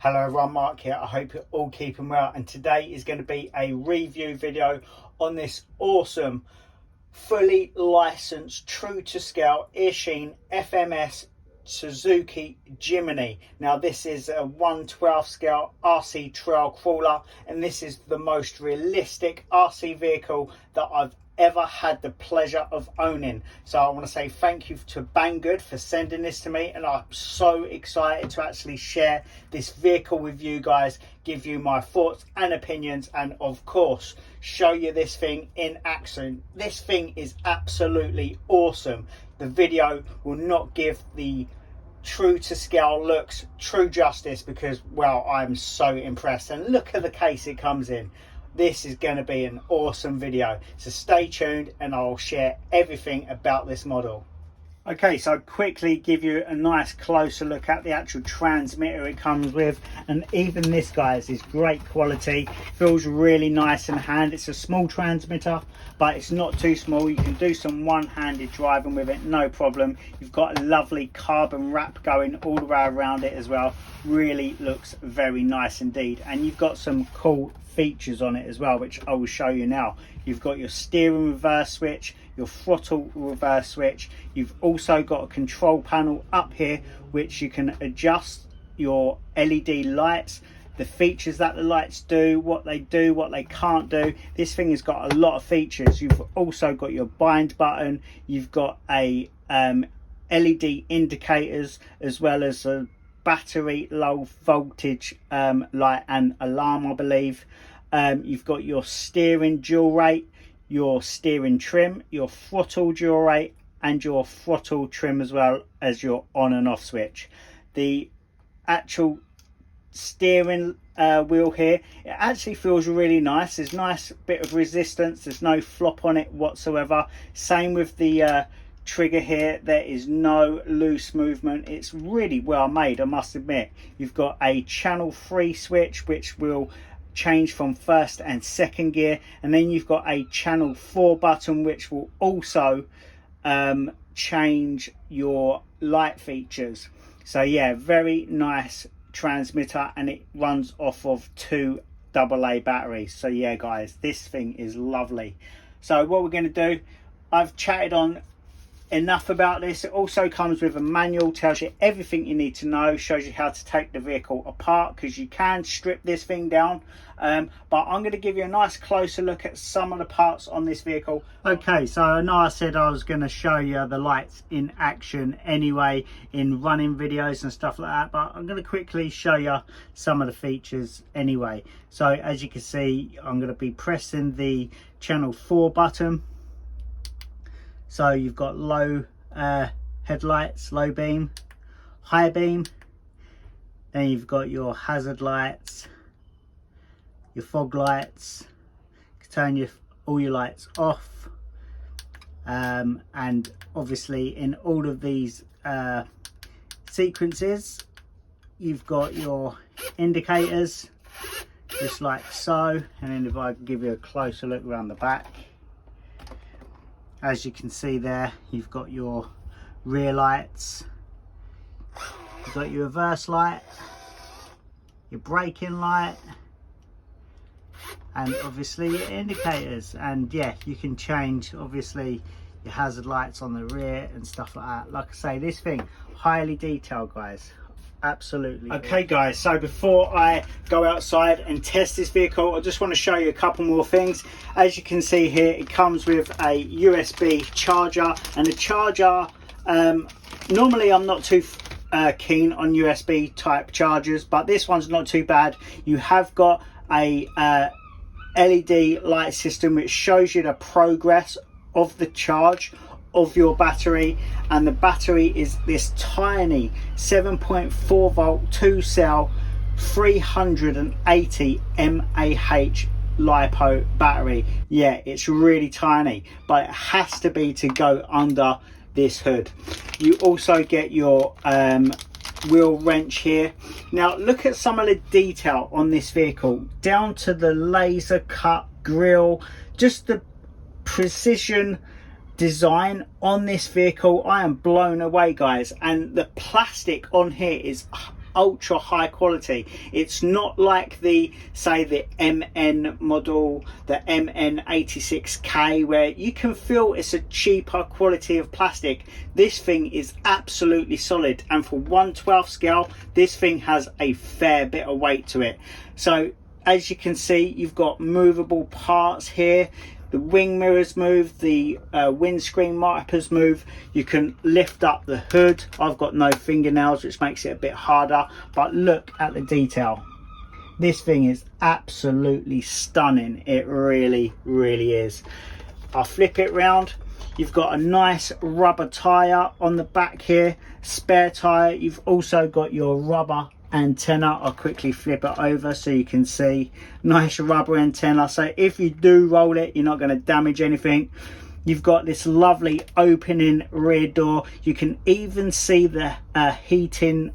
Hello everyone, Mark here. I hope you're all keeping well, and today is going to be a review video on this awesome, fully licensed, true to scale Eachine FMS Suzuki Jimny. Now this is a 1/12 scale RC trail crawler, and this is the most realistic RC vehicle that I've ever had the pleasure of owning. So I want to say thank you to Banggood for sending this to me, and I'm so excited to actually share this vehicle with you guys, give you my thoughts and opinions, and of course show you this thing in action. This thing is absolutely awesome. The video will not give the true to scale looks true justice because, well, I'm so impressed, and look at the case it comes in. This is going to be an awesome video, so stay tuned and I'll share everything about this model. Okay, so I'll quickly give you a nice closer look at the actual transmitter it comes with, and even this, guys, is great quality. Feels really nice in hand. It's a small transmitter, but it's not too small. You can do some one-handed driving with it, no problem. You've got a lovely carbon wrap going all the way around it as well. Really looks very nice indeed, and you've got some cool features on it as well, which I will show you now. You've got your steering reverse switch, your throttle reverse switch. You've also got a control panel up here which you can adjust your LED lights, the features that the lights do, what they can't do. This thing has got a lot of features. You've also got your bind button, you've got a LED indicators, as well as a battery low voltage light and alarm, I believe. You've got your steering dual rate, your steering trim, your throttle dual rate, and your throttle trim, as well as your on and off switch. The actual steering wheel here, it actually feels really nice. There's a nice bit of resistance, there's no flop on it whatsoever. Same with the trigger here, there is no loose movement. It's really well made, I must admit. You've got a channel 3 switch which will change from first and second gear, and then you've got a channel 4 button which will also change your light features. So yeah, very nice transmitter, and it runs off of 2 AA batteries. So yeah guys, this thing is lovely. So what we're going to do, I've chatted on enough about this. It also comes with a manual, tells you everything you need to know, shows you how to take the vehicle apart, because you can strip this thing down, but I'm going to give you a nice closer look at some of the parts on this vehicle. Okay, so I know I said I was going to show you the lights in action anyway in running videos and stuff like that, but I'm going to quickly show you some of the features anyway. So as you can see, I'm going to be pressing the channel 4 button. So you've got low headlights, low beam, high beam. Then you've got your hazard lights, your fog lights. You can turn all your lights off. And obviously in all of these sequences, you've got your indicators, just like so. And then if I can give you a closer look around the back, as you can see there, you've got your rear lights, you've got your reverse light, your braking light, and obviously your indicators. And yeah, you can change obviously your hazard lights on the rear and stuff like that. Like I say, this thing highly detailed, guys. Absolutely. Okay guys, so before I go outside and test this vehicle, I just want to show you a couple more things. As you can see here, it comes with a USB charger, and the charger, normally I'm not too keen on USB type chargers, but this one's not too bad. You have got a LED light system which shows you the progress of the charge of your battery, and the battery is this tiny 7.4 volt 2 cell 380 mAh LiPo battery. Yeah, it's really tiny, but it has to be to go under this hood. You also get your wheel wrench here. Now look at some of the detail on this vehicle, down to the laser cut grille, just the precision design on this vehicle. I am blown away, guys, and the plastic on here is ultra high quality. It's not like the, say, the MN model, the MN86K, where you can feel it's a cheaper quality of plastic. This thing is absolutely solid, and for 1/12 scale, this thing has a fair bit of weight to it. So as you can see, you've got movable parts here. The wing mirrors move, the windscreen wipers move. You can lift up the hood. I've got no fingernails, which makes it a bit harder, but look at the detail. This thing is absolutely stunning. It really, really is. I'll flip it round. You've got a nice rubber tyre on the back here, spare tyre. You've also got your rubber antenna. I'll quickly flip it over so you can see. Nice rubber antenna, so if you do roll it, you're not going to damage anything. You've got this lovely opening rear door. You can even see the heating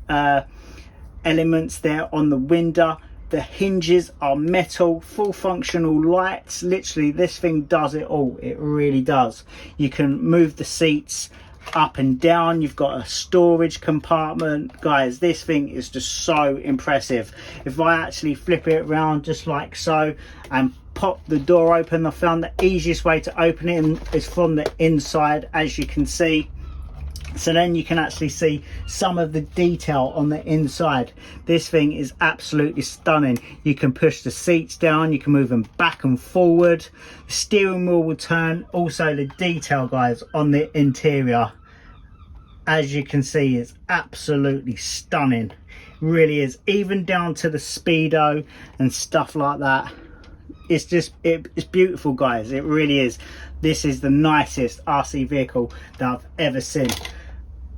elements there on the window. The hinges are metal, full functional lights. Literally, this thing does it all. It really does. You can move the seats up and down. You've got a storage compartment. Guys, this thing is just so impressive. If I actually flip it around just like so and pop the door open, I found the easiest way to open it is from the inside, as you can see. So then you can actually see some of the detail on the inside. This thing is absolutely stunning. You can push the seats down, you can move them back and forward. The steering wheel will turn. Also the detail, guys, on the interior, as you can see, is absolutely stunning. Really is. Even down to the speedo and stuff like that. It's just, it's beautiful, guys. It really is. This is the nicest RC vehicle that I've ever seen.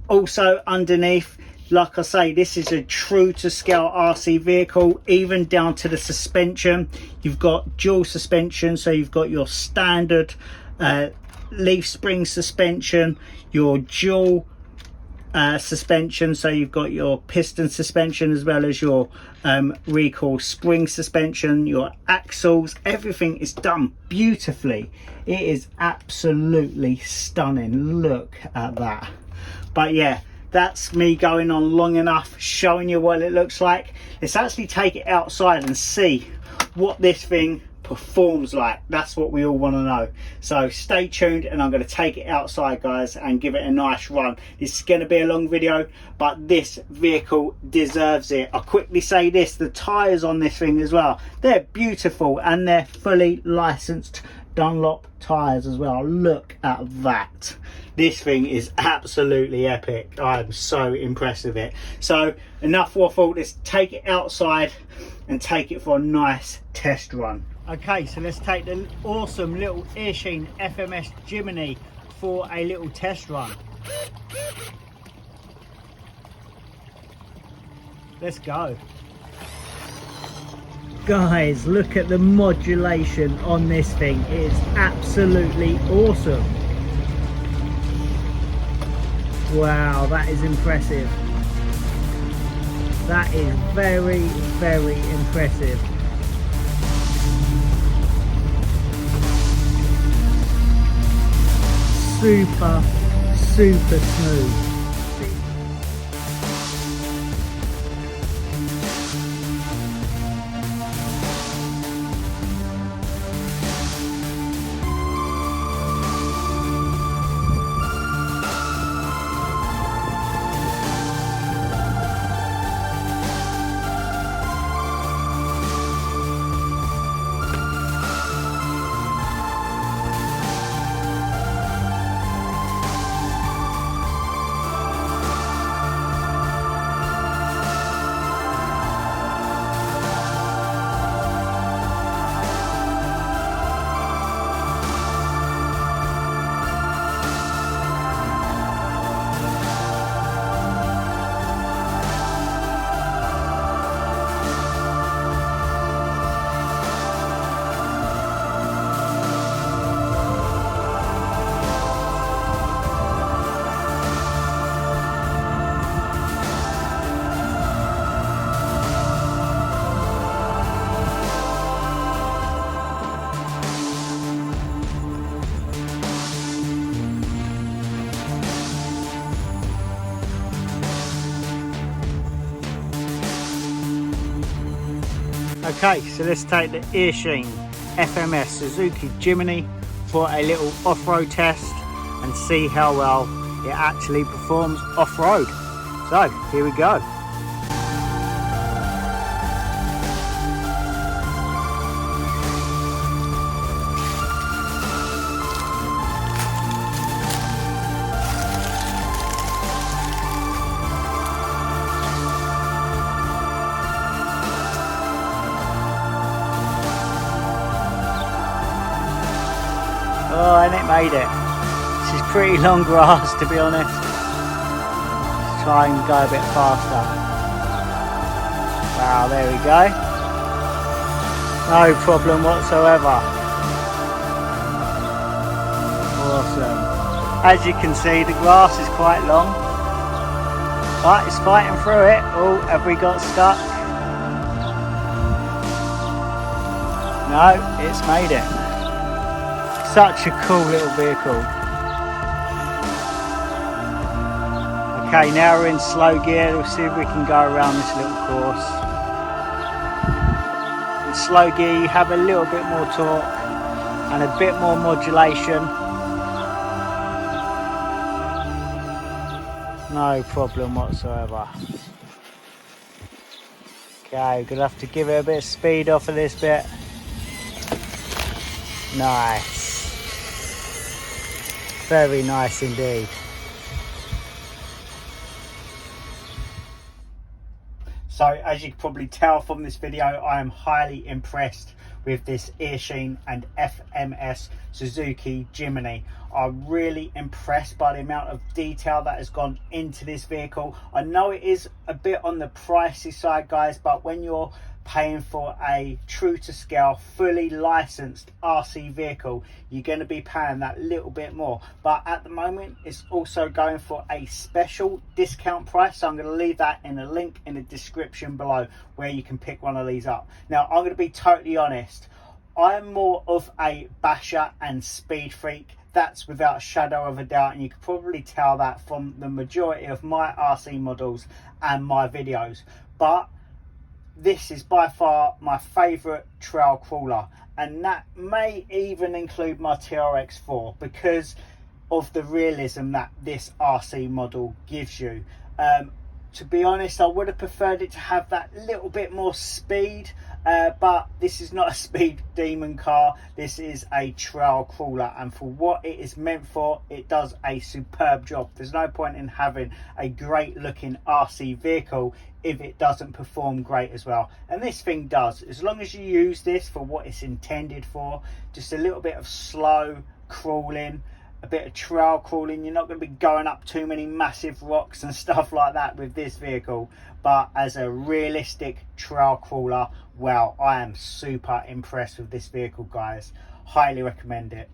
Also underneath, like I say, this is a true to scale RC vehicle. Even down to the suspension, you've got dual suspension. So you've got your standard leaf spring suspension, your dual suspension, so you've got your piston suspension as well as your recoil spring suspension, your axles. Everything is done beautifully. It is absolutely stunning. Look at that. But yeah, that's me going on long enough, showing you what it looks like. Let's actually take it outside and see what this thing performs like. That's what we all want to know. So stay tuned, and I'm going to take it outside, guys, and give it a nice run. This is going to be a long video, but this vehicle deserves it. I'll quickly say this: the tires on this thing as well, they're beautiful, and they're fully licensed Dunlop tires as well. Look at that. This thing is absolutely epic. I'm so impressed with it. So enough waffle, let's take it outside and take it for a nice test run. Okay, so let's take the awesome little Eachine FMS Jimny for a little test run. Let's go. Guys, look at the modulation on this thing. It is absolutely awesome. Wow, that is impressive. That is very, very impressive. Super, super smooth. Okay, so let's take the Eachine FMS Suzuki Jimny for a little off-road test and see how well it actually performs off-road. So here we go. Oh, and it made it. This is pretty long grass, to be honest. Let's try and go a bit faster. Wow, there we go. No problem whatsoever. Awesome. As you can see, the grass is quite long, but it's fighting through it. Oh, have we got stuck? No, it's made it. Such a cool little vehicle. Okay, now we're in slow gear. We'll see if we can go around this little course. In slow gear you have a little bit more torque and a bit more modulation. No problem whatsoever. Okay, we're going to have to give it a bit of speed off of this bit. Nice. Very nice indeed. So as you can probably tell from this video, I am highly impressed with this Eachine and FMS Suzuki Jimny. I'm really impressed by the amount of detail that has gone into this vehicle. I know it is a bit on the pricey side, guys, but when you're paying for a true to scale, fully licensed RC vehicle, you're going to be paying that little bit more. But at the moment, it's also going for a special discount price, so I'm going to leave that in a link in the description below where you can pick one of these up. Now, I'm going to be totally honest, I'm more of a basher and speed freak. That's without a shadow of a doubt, and you can probably tell that from the majority of my RC models and my videos. But this is by far my favourite trail crawler, and that may even include my TRX4 because of the realism that this RC model gives you. To be honest, I would have preferred it to have that little bit more speed, but this is not a speed demon car. This is a trail crawler, and for what it is meant for, it does a superb job. There's no point in having a great looking RC vehicle if it doesn't perform great as well, and this thing does. As long as you use this for what it's intended for, just a little bit of slow crawling, a bit of trail crawling, you're not going to be going up too many massive rocks and stuff like that with this vehicle. But as a realistic trail crawler, wow, I am super impressed with this vehicle, guys. Highly recommend it.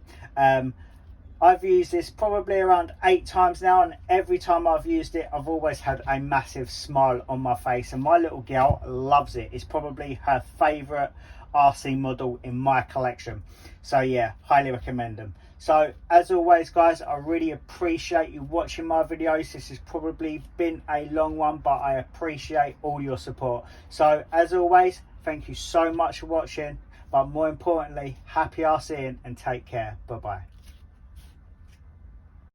I've used this probably around 8 times now, and every time I've used it, I've always had a massive smile on my face, and my little girl loves it. It's probably her favourite RC model in my collection. So yeah, highly recommend them. So as always, guys, I really appreciate you watching my videos. This has probably been a long one, but I appreciate all your support. So as always, thank you so much for watching, but more importantly, happy RCing and take care. Bye bye.